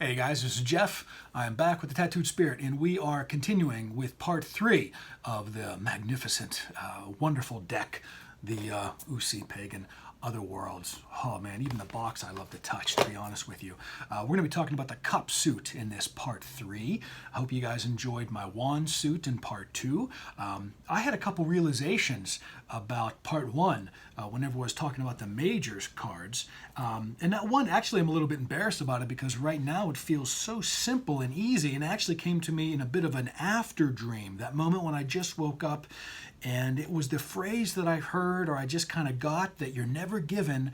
Hey guys, this is Jeff. I'm back with the Tattooed Spirit, and we are continuing with part 3 of the magnificent, wonderful deck, the Pagan Otherworlds. Oh man, even the box I love to touch, to be honest with you. We're going to be talking about the cup suit in this part 3. I hope you guys enjoyed my wand suit in part 2. I had a couple realizations about part 1 whenever I was talking about the majors cards. And that one, actually, I'm a little bit embarrassed about it because right now it feels so simple and easy, and it actually came to me in a bit of an after dream, that moment when I just woke up and it was the phrase that I heard or I just kind of got that you're never given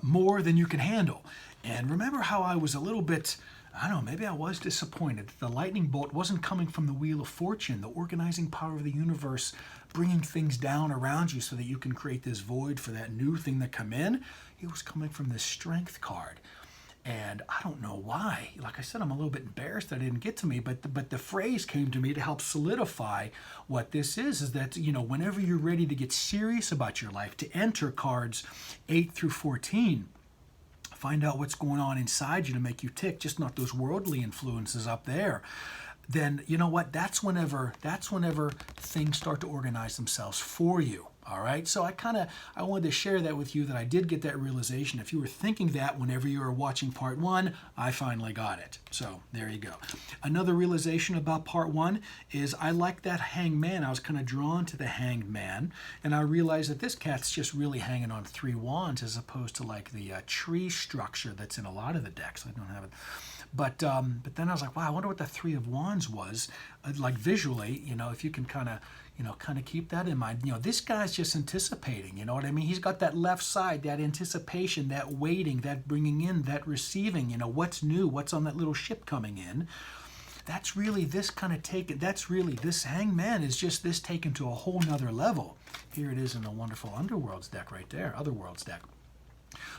more than you can handle. And remember how I was a little bit, I don't know, maybe I was disappointed that the lightning bolt wasn't coming from the Wheel of Fortune, the organizing power of the universe, bringing things down around you so that you can create this void for that new thing to come in. It was coming from this strength card. And I don't know why. Like I said, I'm a little bit embarrassed that it didn't get to me, but the phrase came to me to help solidify what this is that, you know, whenever you're ready to get serious about your life, to enter cards 8 through 14, find out what's going on inside you to make you tick, just not those worldly influences up there, then you know what? That's whenever things start to organize themselves for you. All right, so I wanted to share that with you, that I did get that realization. If you were thinking that whenever you were watching part 1, I finally got it. So there you go. Another realization about part 1 is I like that hanged man. I was kind of drawn to the hanged man, and I realized that this cat's just really hanging on 3 wands as opposed to like the tree structure that's in a lot of the decks. I don't have it. But then I was like, wow, I wonder what the 3 of Wands was. Like visually, you know, if you can kind of keep that in mind. You know, this guy's just anticipating, you know what I mean? He's got that left side, that anticipation, that waiting, that bringing in, that receiving, you know, what's new, what's on that little ship coming in. That's really this kind of taken, that's really, this hanged man is just this taken to a whole nother level. Here it is in the wonderful Underworlds deck right there, Otherworlds deck.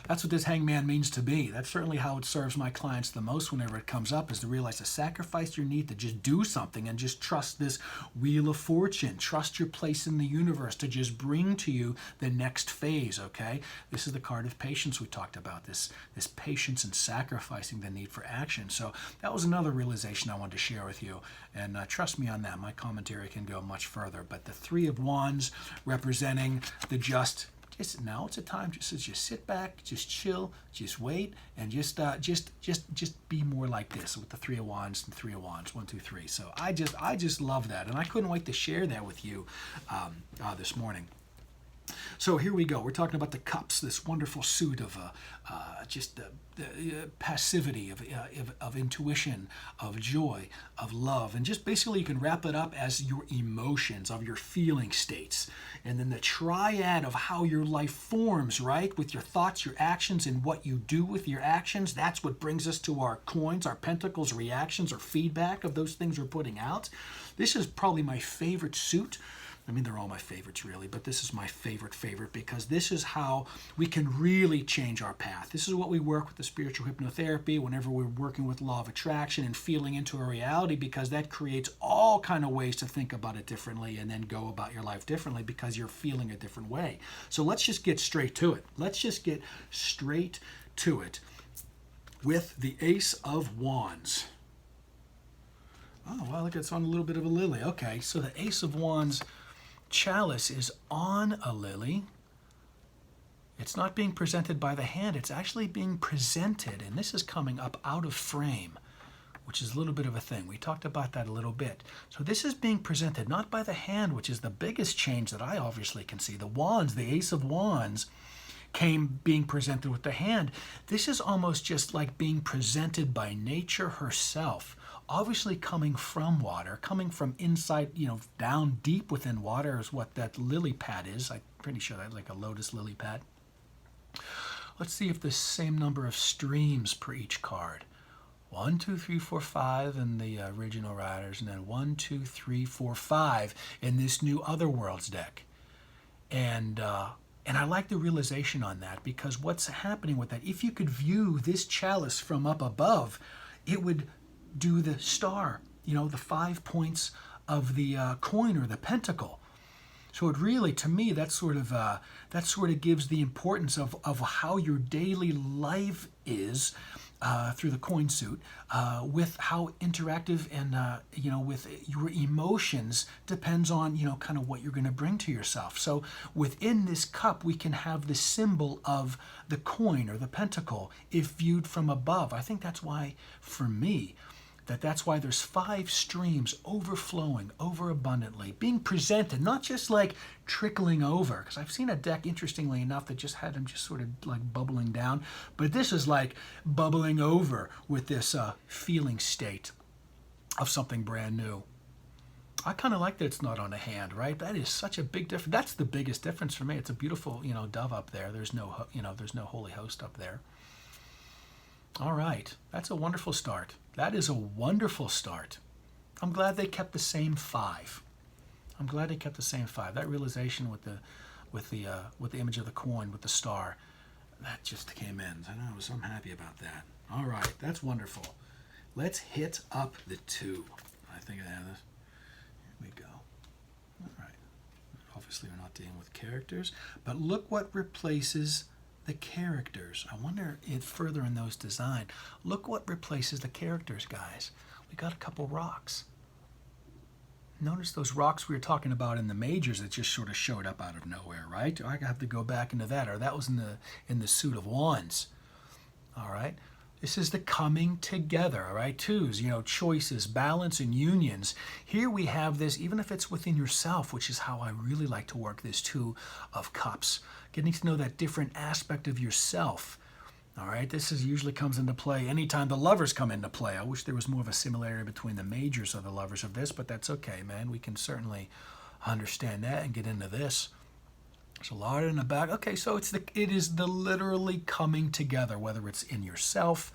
That's what this hangman means to me. That's certainly how it serves my clients the most whenever it comes up, is to realize to sacrifice your need to just do something and just trust this Wheel of Fortune. Trust your place in the universe to just bring to you the next phase, okay? This is the card of patience we talked about, this patience and sacrificing the need for action. So that was another realization I wanted to share with you. And trust me on that. My commentary can go much further. But the 3 of Wands representing the just now it's a time just to just sit back, just chill, just wait, and just be more like this with the 3 of Wands and 3 of Wands, 1, 2, 3. So I just love that, and I couldn't wait to share that with you this morning. So here we go. We're talking about the cups, this wonderful suit of just the passivity of intuition, of joy, of love, and just basically you can wrap it up as your emotions, of your feeling states, and then the triad of how your life forms, right, with your thoughts, your actions, and what you do with your actions. That's what brings us to our coins, our pentacles, reactions, or feedback of those things we're putting out. This is probably my favorite suit. I mean, they're all my favorites, really, but this is my favorite because this is how we can really change our path. This is what we work with the spiritual hypnotherapy whenever we're working with law of attraction and feeling into a reality, because that creates all kind of ways to think about it differently and then go about your life differently because you're feeling a different way. So let's just get straight to it. Let's just get straight to it with the Ace of Wands. Oh, well, look, it's on a little bit of a lily. Okay, so the Ace of Wands chalice is on a lily. It's not being presented by the hand, it's actually being presented, and this is coming up out of frame, which is a little bit of a thing. We talked about that a little bit. So this is being presented not by the hand, which is the biggest change that I obviously can see. The wands, the Ace of Wands, being presented with the hand. This is almost just like being presented by nature herself. Obviously coming from water, coming from inside, you know, down deep within water is what that lily pad is. I'm pretty sure that's like a lotus lily pad. Let's see if the same number of streams per each card. 1, 2, 3, 4, 5 in the original riders, and then 1, 2, 3, 4, 5 in this new Otherworlds deck. And I like the realization on that, because what's happening with that, if you could view this chalice from up above, it would do the star, you know, the 5 points of the coin or the pentacle. So it really, to me, that sort of gives the importance of how your daily life is through the coin suit, with how interactive and with your emotions depends on kind of what you're going to bring to yourself. So within this cup, we can have the symbol of the coin or the pentacle if viewed from above. I think that's why, for me, that's why there's 5 streams overflowing overabundantly, being presented, not just like trickling over. Because I've seen a deck, interestingly enough, that just had them just sort of like bubbling down. But this is like bubbling over with this feeling state of something brand new. I kind of like that it's not on a hand, right? That is such a big difference. That's the biggest difference for me. It's a beautiful, dove up there. There's no, there's no holy host up there. All right, that's a wonderful start. That is a wonderful start. I'm glad they kept the same 5. I'm glad they kept the same 5. That realization with the image of the coin with the star, that just came in. I'm happy about that. All right, that's wonderful. Let's hit up the 2. I think I have this. Here we go. All right. Obviously, we're not dealing with characters, but look what replaces the characters. I wonder if further in those design. Look what replaces the characters, guys. We got a couple rocks. Notice those rocks we were talking about in the majors that just sort of showed up out of nowhere, right? I have to go back into that, or that was in the suit of wands. All right. This is the coming together, all right? 2s, choices, balance, and unions. Here we have this, even if it's within yourself, which is how I really like to work this 2 of cups. Getting to know that different aspect of yourself. All right, this usually comes into play anytime the lovers come into play. I wish there was more of a similarity between the majors of the lovers of this, but that's okay, man. We can certainly understand that and get into this. There's a lot in the back. Okay, so it is the literally coming together, whether it's in yourself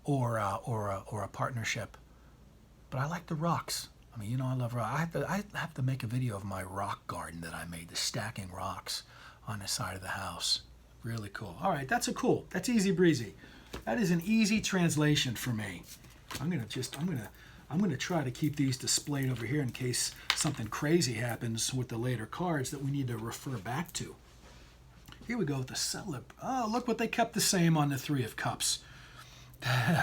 or a partnership. But I like the rocks. I mean, I love rock. I have to make a video of my rock garden that I made, the stacking rocks on the side of the house. Really cool. All right, that's easy breezy. That is an easy translation for me. I'm gonna try to keep these displayed over here in case something crazy happens with the later cards that we need to refer back to. Here we go with the Oh, look what they kept the same on the 3 of cups.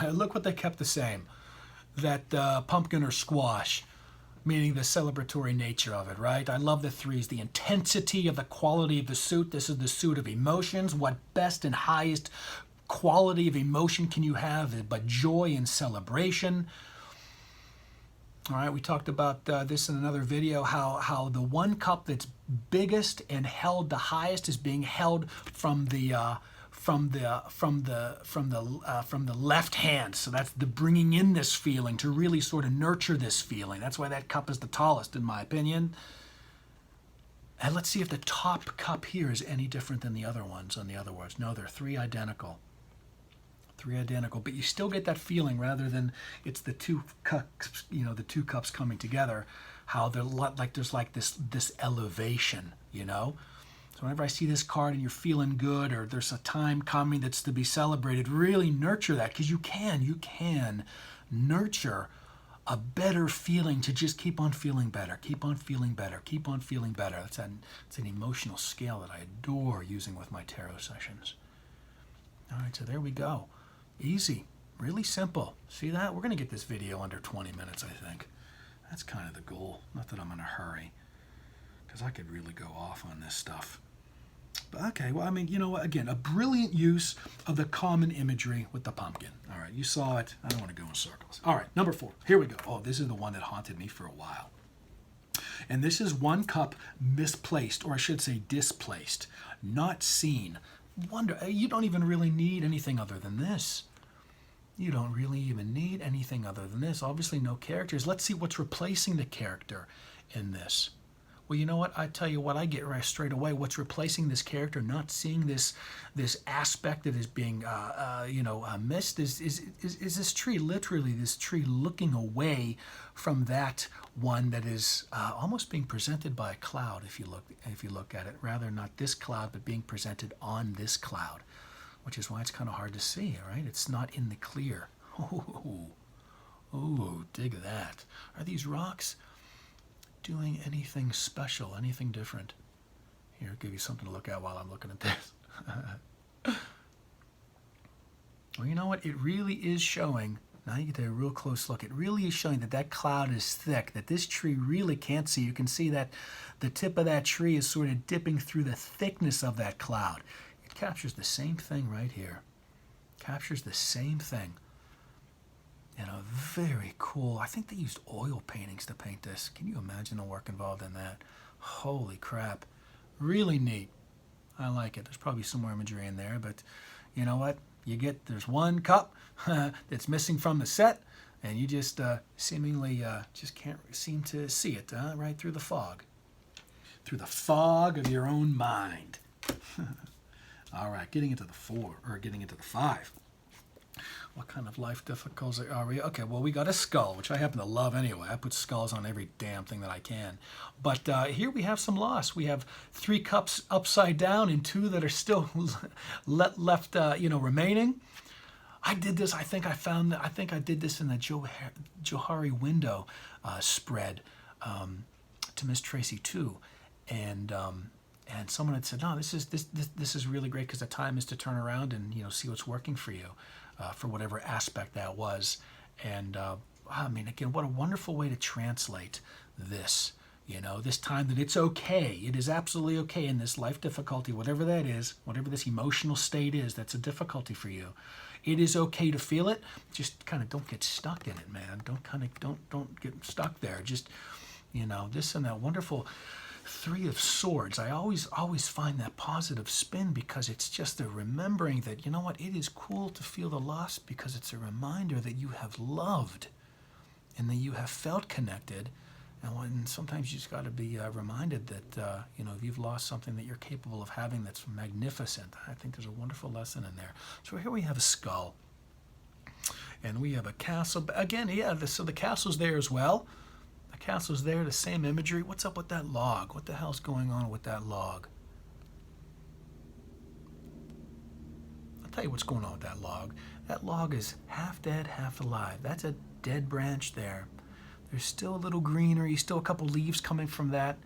Look what they kept the same. That pumpkin or squash, meaning the celebratory nature of it, right? I love the 3s, the intensity of the quality of the suit. This is the suit of emotions. What best and highest quality of emotion can you have but joy and celebration? All right, we talked about this in another video, how the 1 cup that's biggest and held the highest is being held from the left hand. So that's the bringing in this feeling to really sort of nurture this feeling. That's why that cup is the tallest, in my opinion. And let's see if the top cup here is any different than the other ones on the other words. No, they're 3 identical. 3 identical, but you still get that feeling rather than it's the 2 cups, the 2 cups coming together, how they're there's like this elevation, So whenever I see this card and you're feeling good or there's a time coming that's to be celebrated, really nurture that, because you can nurture a better feeling to just keep on feeling better, keep on feeling better, keep on feeling better. It's an emotional scale that I adore using with my tarot sessions. All right, so there we go. Easy, really simple. See that? We're going to get this video under 20 minutes, I think. That's kind of the goal. Not that I'm in a hurry, because I could really go off on this stuff. But okay, well, I mean, again, a brilliant use of the common imagery with the pumpkin. All right, you saw it. I don't want to go in circles. All right, number 4. Here we go. Oh, this is the one that haunted me for a while. And this is 1 cup misplaced, or I should say displaced, not seen. Wonder, you don't even really need anything other than this. You don't really even need anything other than this. Obviously, no characters. Let's see what's replacing the character in this. Well, you know what? I tell you what, I get right straight away. What's replacing this character, not seeing this aspect that is being, missed, is this tree. Literally, this tree looking away from that one that is almost being presented by a cloud. If you look at it, rather not this cloud, but being presented on this cloud, which is why it's kind of hard to see. All right, it's not in the clear. Oh, dig that. Are these rocks doing anything special, anything different? Here, I'll give you something to look at while I'm looking at this. Well, you know what? It really is showing. Now you get a real close look. It really is showing that that cloud is thick, that this tree really can't see. You can see that the tip of that tree is sort of dipping through the thickness of that cloud. It captures the same thing right here. Captures the same thing. You know, very cool. I think they used oil paintings to paint this. Can you imagine the work involved in that? Holy crap. Really neat. I like it. There's probably some more imagery in there, but you know what? There's one cup that's missing from the set, and you just seemingly just can't seem to see it right through the fog. Through the fog of your own mind. All right, getting into the 5. What kind of life difficulties are we? Okay, well, we got a skull, which I happen to love anyway. I put skulls on every damn thing that I can. But here we have some loss. We have 3 cups upside down and 2 that are still left, remaining. I did this. I think I did this in the Johari window spread to Miss Tracy too, and someone had said, no, this is really great because the time is to turn around and see what's working for you. For whatever aspect that was. And I mean, again, what a wonderful way to translate this, this time that it's okay. It is absolutely okay in this life difficulty, whatever that is, whatever this emotional state is that's a difficulty for you. It is okay to feel it. Just kind of don't get stuck in it, man. Don't get stuck there. Just, this and that wonderful 3 of Swords. I always find that positive spin because it's just a remembering that, it is cool to feel the loss because it's a reminder that you have loved and that you have felt connected. And sometimes you just got to be reminded that, if you've lost something that you're capable of having that's magnificent. I think there's a wonderful lesson in there. So here we have a skull. And we have a castle. Again, so the castle's there as well. Castle's there, the same imagery. What's up with that log? What the hell's going on with that log? I'll tell you what's going on with that log. That log is half dead, half alive. That's a dead branch there. There's still a little greenery, still a couple leaves coming from that.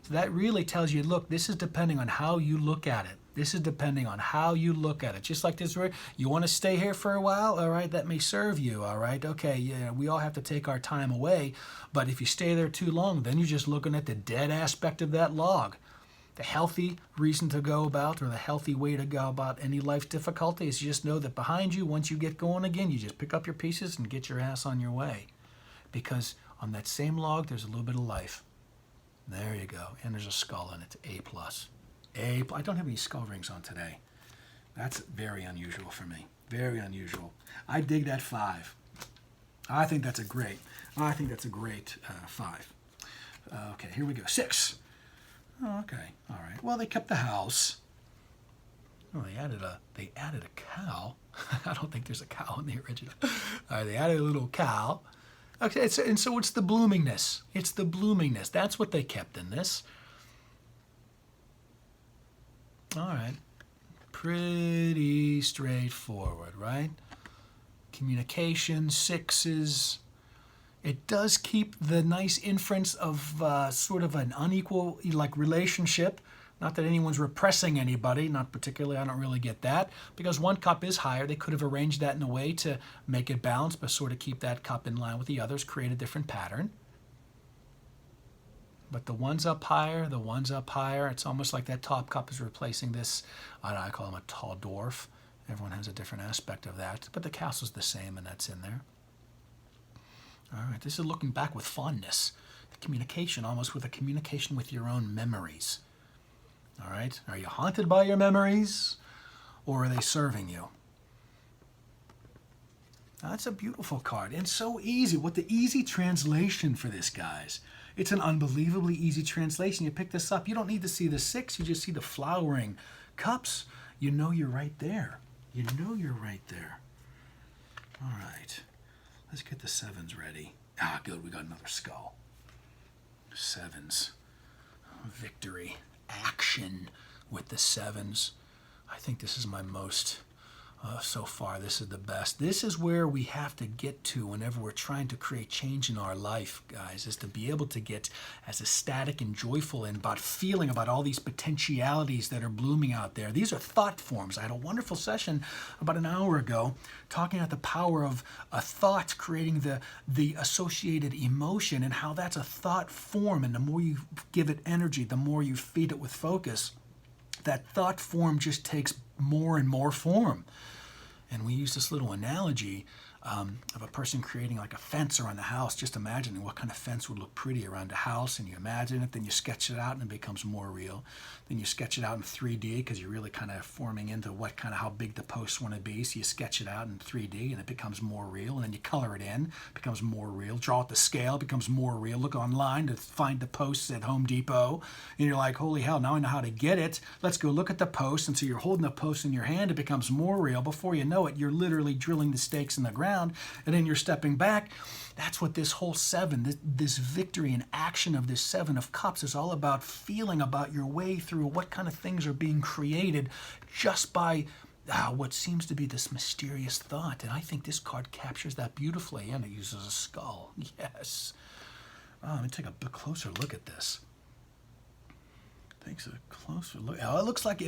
So that really tells you, look, this is depending on how you look at it. This is depending on how you look at it. Just like this, you want to stay here for a while? All right, that may serve you, all right? Okay, yeah, we all have to take our time away, but if you stay there too long, then you're just looking at the dead aspect of that log. The healthy reason to go about, or the healthy way to go about any life difficulty is just know that behind you, once you get going again, you just pick up your pieces and get your ass on your way. Because on that same log, there's a little bit of life. There you go, and there's a skull in it, A+. I don't have any skull rings on today. That's very unusual for me. Very unusual. I dig that 5. I think that's a great 5. Okay, here we go. 6. Oh, okay, all right. Well, they kept the house. Oh, they added a cow. I don't think there's a cow in the original. All right, they added a little cow. Okay, and so it's the bloomingness. It's the bloomingness. That's what they kept in this. All right, pretty straightforward, right? Communication, 6s. It does keep the nice inference of sort of an unequal relationship. Not that anyone's repressing anybody, not particularly, I don't really get that. Because one cup is higher, they could have arranged that in a way to make it balanced, but sort of keep that cup in line with the others, create a different pattern. But the one's up higher, it's almost like that top cup is replacing this, I call him a tall dwarf. Everyone has a different aspect of that, but the castle's the same and that's in there. All right, this is looking back with fondness. The communication, almost with a communication with your own memories. All right, are you haunted by your memories or are they serving you? Now, that's a beautiful card and so easy. What the easy translation for this, guys. It's an unbelievably easy translation. You pick this up, you don't need to see the 6, you just see the flowering cups. You know you're right there. You know you're right there. All right, let's get the 7s ready. Ah, good, we got another skull. 7s, victory, action with the 7s. I think this is my most So far, this is the best. This is where we have to get to whenever we're trying to create change in our life, guys, is to be able to get as ecstatic and joyful and about feeling about all these potentialities that are blooming out there. These are thought forms. I had a wonderful session about an hour ago talking about the power of a thought creating the associated emotion and how that's a thought form. And the more you give it energy, the more you feed it with focus, that thought form just takes more and more form. And we use this little analogy of a person creating like a fence around the house, just imagining what kind of fence would look pretty around a house, and you imagine it, then you sketch it out and it becomes more real. Then you sketch it out in 3D because you're really kind of forming into what kind of how big the posts want to be. So you sketch it out in 3D and it becomes more real, and then you color it in, it becomes more real. Draw it to scale, it becomes more real. Look online to find the posts at Home Depot, and you're like, holy hell, now I know how to get it. Let's go look at the post. And so you're holding the post in your hand, it becomes more real. Before you know it, you're literally drilling the stakes in the ground, and then you're stepping back. That's what this whole seven, this victory and action of this 7 of Cups is all about, feeling about your way through what kind of things are being created just by what seems to be this mysterious thought. And I think this card captures that beautifully, and it uses a skull. Yes. Let me take a closer look at this. Takes a closer look. Oh, it looks like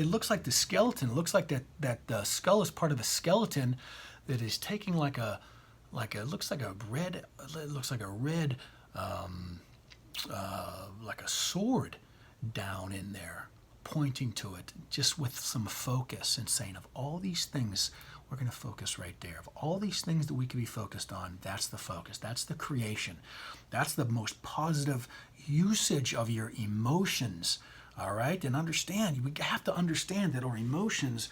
the skeleton. It looks like that the skull is part of a skeleton that is taking like a red like a sword down in there, pointing to it, just with some focus, and saying, of all these things, we're going to focus right there. Of all these things that we can be focused on, that's the focus. That's the creation. That's the most positive usage of your emotions. All right? And understand, we have to understand that our emotions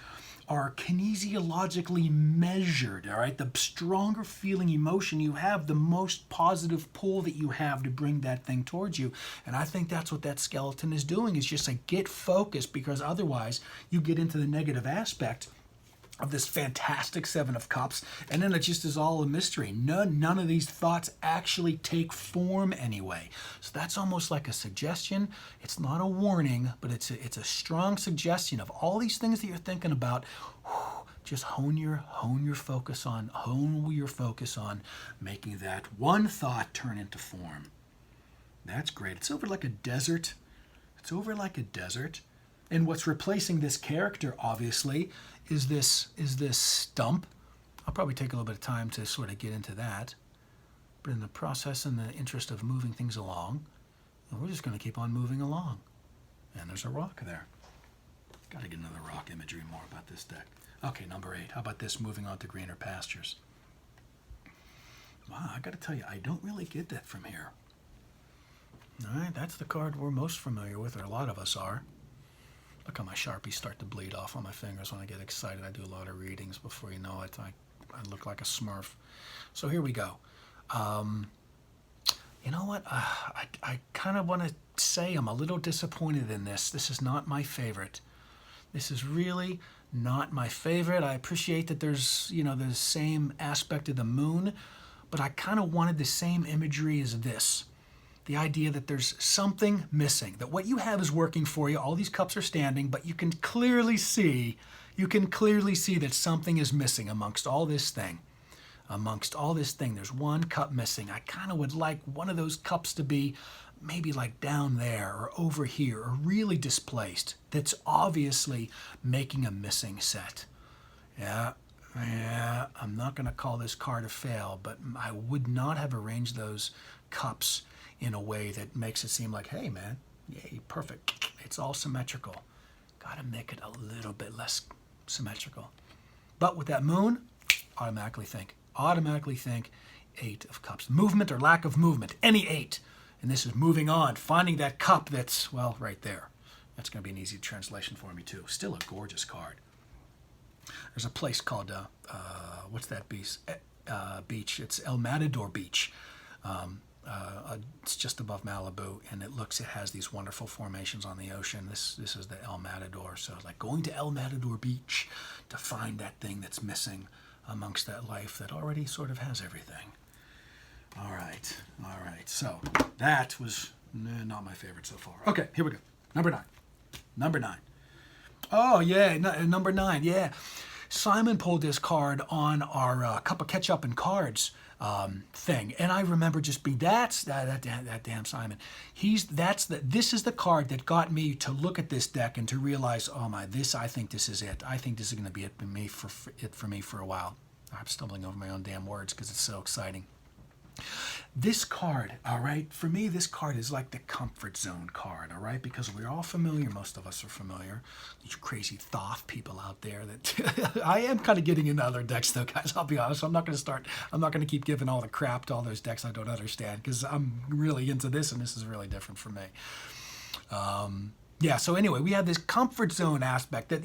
are kinesiologically measured. All right? The stronger feeling emotion you have, the most positive pull that you have to bring that thing towards you. And I think that's what that skeleton is doing, is just like, get focused, because otherwise you get into the negative aspect of this fantastic 7 of Cups, and then it just is all a mystery. None of these thoughts actually take form anyway. So that's almost like a suggestion. It's not a warning, but it's a strong suggestion of all these things that you're thinking about. Just hone your focus on making that one thought turn into form. That's great. It's over like a desert. And what's replacing this character, obviously, is this stump. I'll probably take a little bit of time to sort of get into that. But in the process, in the interest of moving things along, we're just going to keep on moving along. And there's a rock there. Got to get another rock imagery more about this deck. Okay, number 8. How about this, moving on to greener pastures? Wow, I got to tell you, I don't really get that from here. All right, that's the card we're most familiar with, or a lot of us are. Look how my Sharpies start to bleed off on my fingers when I get excited. I do a lot of readings. Before you know it, I look like a Smurf. So here we go. You know what? I kind of want to say I'm a little disappointed in this. This is not my favorite. This is really not my favorite. I appreciate that there's, the same aspect of the moon, but I kind of wanted the same imagery as this. The idea that there's something missing, that what you have is working for you, all these cups are standing, but you can clearly see that something is missing amongst all this thing. There's one cup missing. I kind of would like one of those cups to be maybe like down there or over here, or really displaced. That's obviously making a missing set. Yeah, I'm not going to call this card a fail, but I would not have arranged those cups in a way that makes it seem like, hey man, yay, perfect. It's all symmetrical. Got to make it a little bit less symmetrical. But with that moon, automatically think 8 of Cups. Movement or lack of movement, any 8. And this is moving on, finding that cup that's, well, right there. That's going to be an easy translation for me too. Still a gorgeous card. There's a place called, what's that beach? It's El Matador Beach. It's just above Malibu, and it has these wonderful formations on the ocean. This is the El Matador. So like going to El Matador Beach to find that thing that's missing amongst that life that already sort of has everything. All right. So that was not my favorite so far. Okay, here we go. Number 9. Oh, yeah, number 9, yeah. Simon pulled this card on our cup of ketchup and cards thing, and I remember just being that damn Simon. This is the card that got me to look at this deck and to realize, oh my, I think this is it. I think this is going to be it for me for a while. I'm stumbling over my own damn words because it's so exciting. This card, all right, for me, this card is like the comfort zone card, all right, because we're all familiar, most of us are familiar, these crazy Thoth people out there that, I am kind of getting into other decks though, guys, I'll be honest, I'm not going to keep giving all the crap to all those decks I don't understand, because I'm really into this, and this is really different for me. Yeah, so anyway, we have this comfort zone aspect that,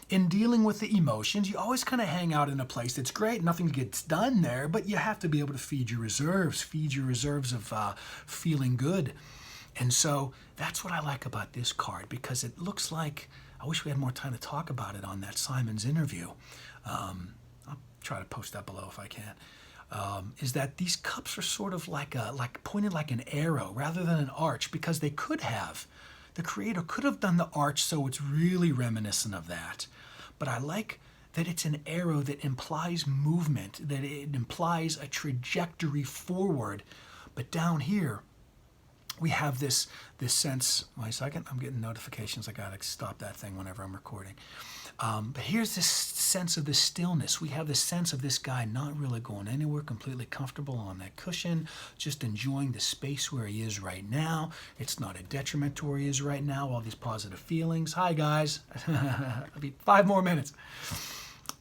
in dealing with the emotions, you always kind of hang out in a place that's great. Nothing gets done there, but you have to be able to feed your reserves of feeling good. And so that's what I like about this card, because it looks like, I wish we had more time to talk about it on that Simon's interview. I'll try to post that below if I can. Is that these cups are sort of like pointed like an arrow rather than an arch, because they could have. The creator could have done the arch so it's really reminiscent of that. But I like that it's an arrow that implies movement, that it implies a trajectory forward. But down here, we have this sense, wait a second, I'm getting notifications, I gotta stop that thing whenever I'm recording. But here's this sense of the stillness. We have the sense of this guy not really going anywhere, completely comfortable on that cushion, just enjoying the space where he is right now. It's not a detriment to where he is right now, all these positive feelings. Hi guys, I'll be 5 more minutes.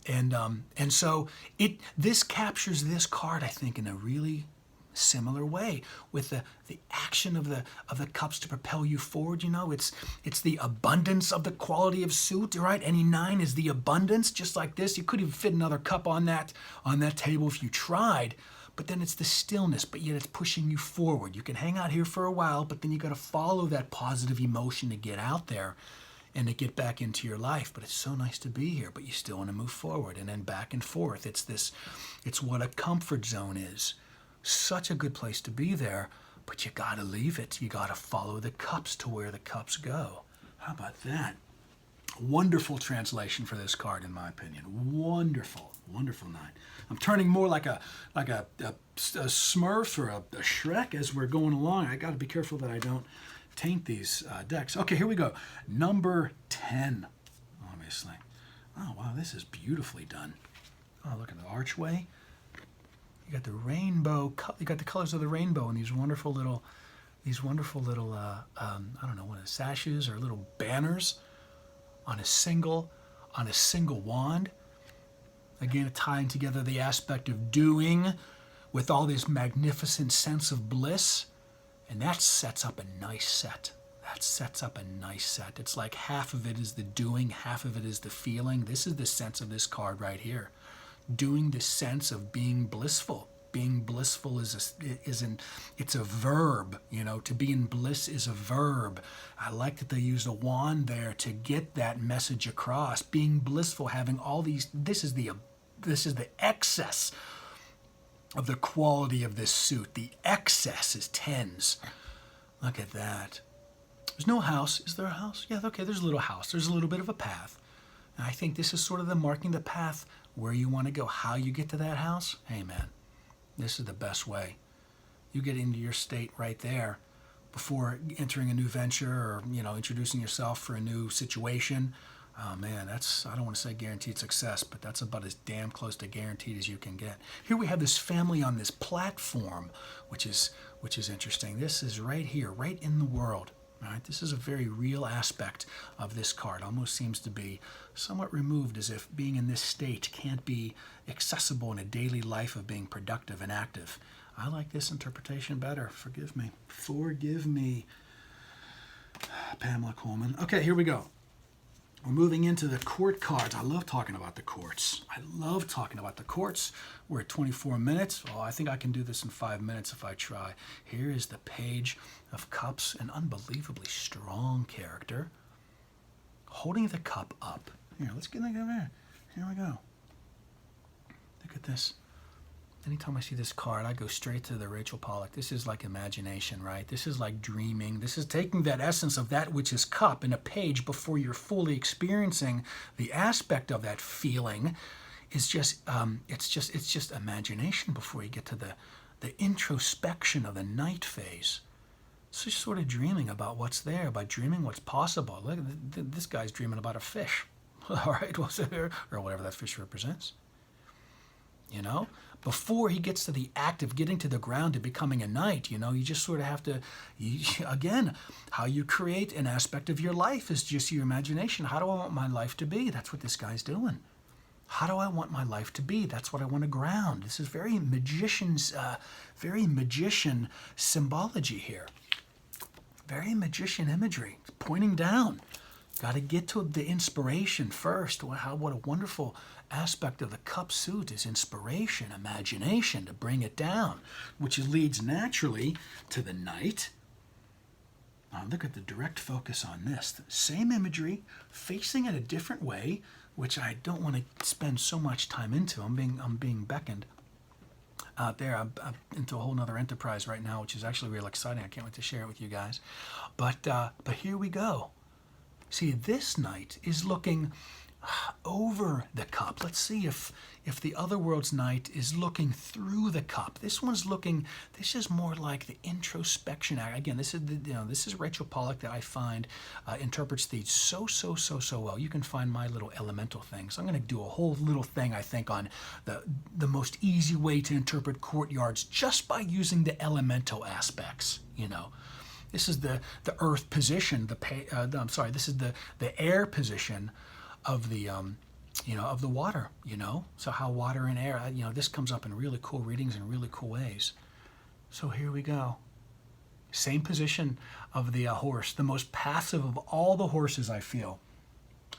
And so this captures this card, I think, in a really similar way, with the action of the cups to propel you forward. It's the abundance of the quality of suit, right? Any 9 is the abundance, just like this. You could even fit another cup on that table if you tried, but then it's the stillness, but yet it's pushing you forward. You can hang out here for a while, but then you got to follow that positive emotion to get out there and to get back into your life. But it's so nice to be here, but you still want to move forward, and then back and forth. It's what a comfort zone is. Such a good place to be there, but you got to leave it. You got to follow the cups to where the cups go. How about that? Wonderful translation for this card, in my opinion. Wonderful, wonderful 9. I'm turning more like a Smurf or a Shrek as we're going along. I got to be careful that I don't taint these decks. Okay, here we go. Number 10, obviously. Oh, wow, this is beautifully done. Oh, look at the archway. You got the rainbow. You got the colors of the rainbow and these wonderful little, I don't know what, sashes or little banners on a single wand. Again, tying together the aspect of doing with all this magnificent sense of bliss, and that sets up a nice set. It's like half of it is the doing, half of it is the feeling. This is the sense of this card right here. Doing the sense of being blissful. Being blissful it's a verb, to be in bliss is a verb. I like that they use a wand there to get that message across. Being blissful, having all these, this is the excess of the quality of this suit. The excess is 10s. Look at that. There's no house. Is there a house? Yeah, okay, there's a little house. There's a little bit of a path. And I think this is sort of the marking the path where you want to go. How you get to that house? Hey, man, this is the best way. You get into your state right there before entering a new venture or, introducing yourself for a new situation. Oh, man, I don't want to say guaranteed success, but that's about as damn close to guaranteed as you can get. Here we have this family on this platform, which is interesting. This is right here, right in the world. All right, this is a very real aspect of this card. Almost seems to be somewhat removed, as if being in this state can't be accessible in a daily life of being productive and active. I like this interpretation better. Forgive me. Pamela Coleman. Okay, here we go. We're moving into the court cards. I love talking about the courts. We're at 24 minutes. Oh, I think I can do this in 5 minutes if I try. Here is the Page of Cups, an unbelievably strong character, holding the cup up. Here, let's get over here. Here we go. Look at this. anytime I see this card, I go straight to the Rachel Pollack. This is like imagination, right? This is like dreaming. This is taking that essence of that which is cup in a page before you're fully experiencing the aspect of that feeling. It's just imagination before you get to the introspection of the night phase. It's just sort of dreaming about what's there, by dreaming what's possible. Look, this guy's dreaming about a fish, all right, or whatever that fish represents. You know, before he gets to the act of getting to the ground and becoming a knight, you know, you just sort of have to, again, how you create an aspect of your life is just your imagination. How do I want my life to be? That's what this guy's doing. How do I want my life to be? That's what I want to ground. This is very magician symbology here. Very magician imagery. It's pointing down. Got to get to the inspiration first. What a wonderful aspect of the cup suit is inspiration, imagination, to bring it down, which leads naturally to the knight. Look at the direct focus on this. The same imagery, facing it a different way, which I don't want to spend so much time into. I'm being beckoned out there. I'm into a whole nother enterprise right now, which is actually real exciting. I can't wait to share it with you guys. But here we go. See, this knight is looking over the cup. Let's see if the Otherworlds knight is looking through the cup. This is more like the introspection. Again, this is Rachel Pollack that I find interprets these so well. You can find my little elemental things. I'm going to do a whole little thing, I think, on the most easy way to interpret courtyards just by using the elemental aspects, you know. This is the earth position. This is the air position of the of the water. You know, so how water and air. This comes up in really cool readings in really cool ways. So here we go. Same position of the horse, the most passive of all the horses. I feel.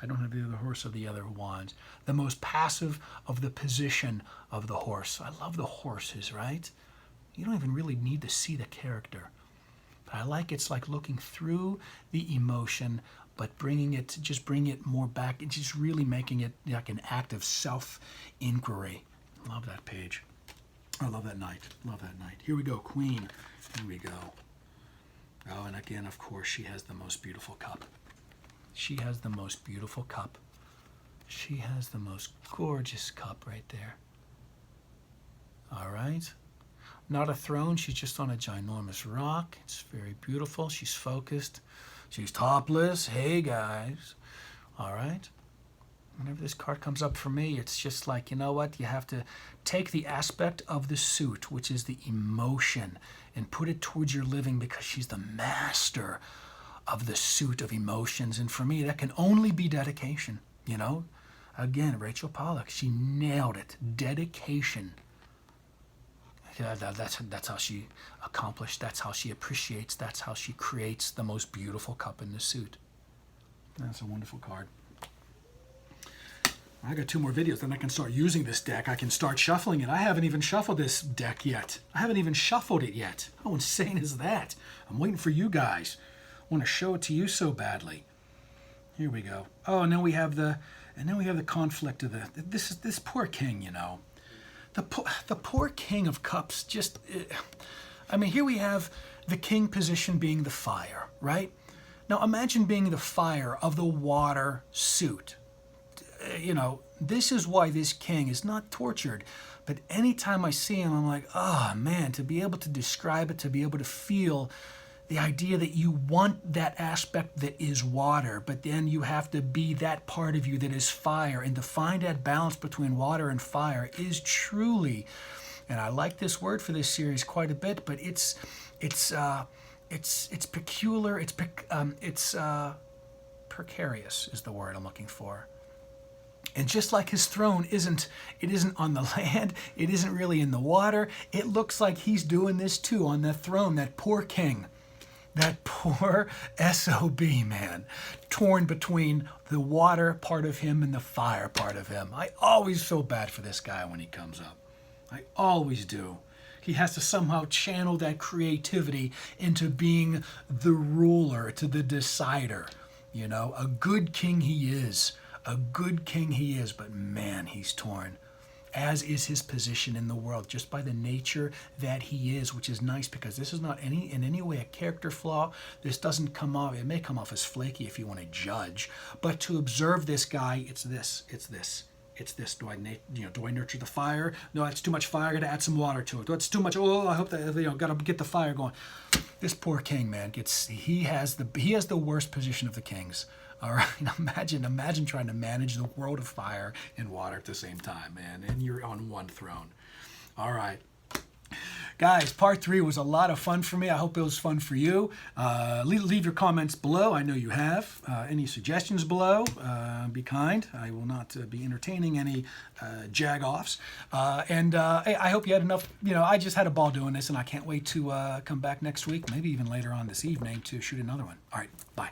I don't have the other horse of the other wands. The most passive of the position of the horse. I love the horses, right? You don't even really need to see the character. But it's like looking through the emotion, but bring it more back, and just really making it like an act of self-inquiry. Love that page. I love that knight. Love that knight. Here we go, Queen. Here we go. Oh, and again, of course, she has the most beautiful cup. She has the most beautiful cup. She has the most gorgeous cup right there. All right. Not a throne, she's just on a ginormous rock. It's very beautiful. She's focused. She's topless. Hey, guys. All right. Whenever this card comes up for me, it's just like, you know what? You have to take the aspect of the suit, which is the emotion, and put it towards your living, because she's the master of the suit of emotions. And for me, that can only be dedication, you know? Again, Rachel Pollack, she nailed it. Dedication. Yeah, that's how she accomplished, that's how she appreciates, that's how she creates the most beautiful cup in the suit. That's a wonderful card. I got 2 more videos, then I can start using this deck. I can start shuffling it. I haven't even shuffled this deck yet. I haven't even shuffled it yet. How insane is that? I'm waiting for you guys. I want to show it to you so badly. Here we go. Oh, and then we have the conflict of this poor king, you know. The poor King of Cups, here we have the king position being the fire, right? Now imagine being the fire of the water suit. This is why this king is not tortured. But anytime I see him, I'm like, oh man, to be able to describe it, to be able to feel the idea that you want that aspect that is water, but then you have to be that part of you that is fire, and to find that balance between water and fire is truly, and I like this word for this series quite a bit, but it's peculiar, it's precarious is the word I'm looking for. And just like his throne isn't on the land, it isn't really in the water, it looks like he's doing this too on the throne, that poor king. That poor SOB, man, torn between the water part of him and the fire part of him. I always feel bad for this guy when he comes up. I always do. He has to somehow channel that creativity into being the ruler, to the decider. You know, a good king he is. A good king he is, but man, he's torn. as is his position in the world, just by the nature that he is, which is nice because this is not in any way a character flaw. This doesn't come off, it may come off as flaky if you want to judge, but to observe this guy, it's this. Do I nurture the fire? No, that's too much fire. I got to add some water to it. That's too much. Oh, I hope that got to get the fire going. This poor king, man, he has the worst position of the kings. All right, imagine trying to manage the world of fire and water at the same time, man, and you're on one throne. All right. Guys, part 3 was a lot of fun for me. I hope it was fun for you. Leave your comments below. I know you have. Any suggestions below? Be kind. I will not be entertaining any jag-offs. And I hope you had enough. I just had a ball doing this, and I can't wait to come back next week, maybe even later on this evening, to shoot another one. All right, bye.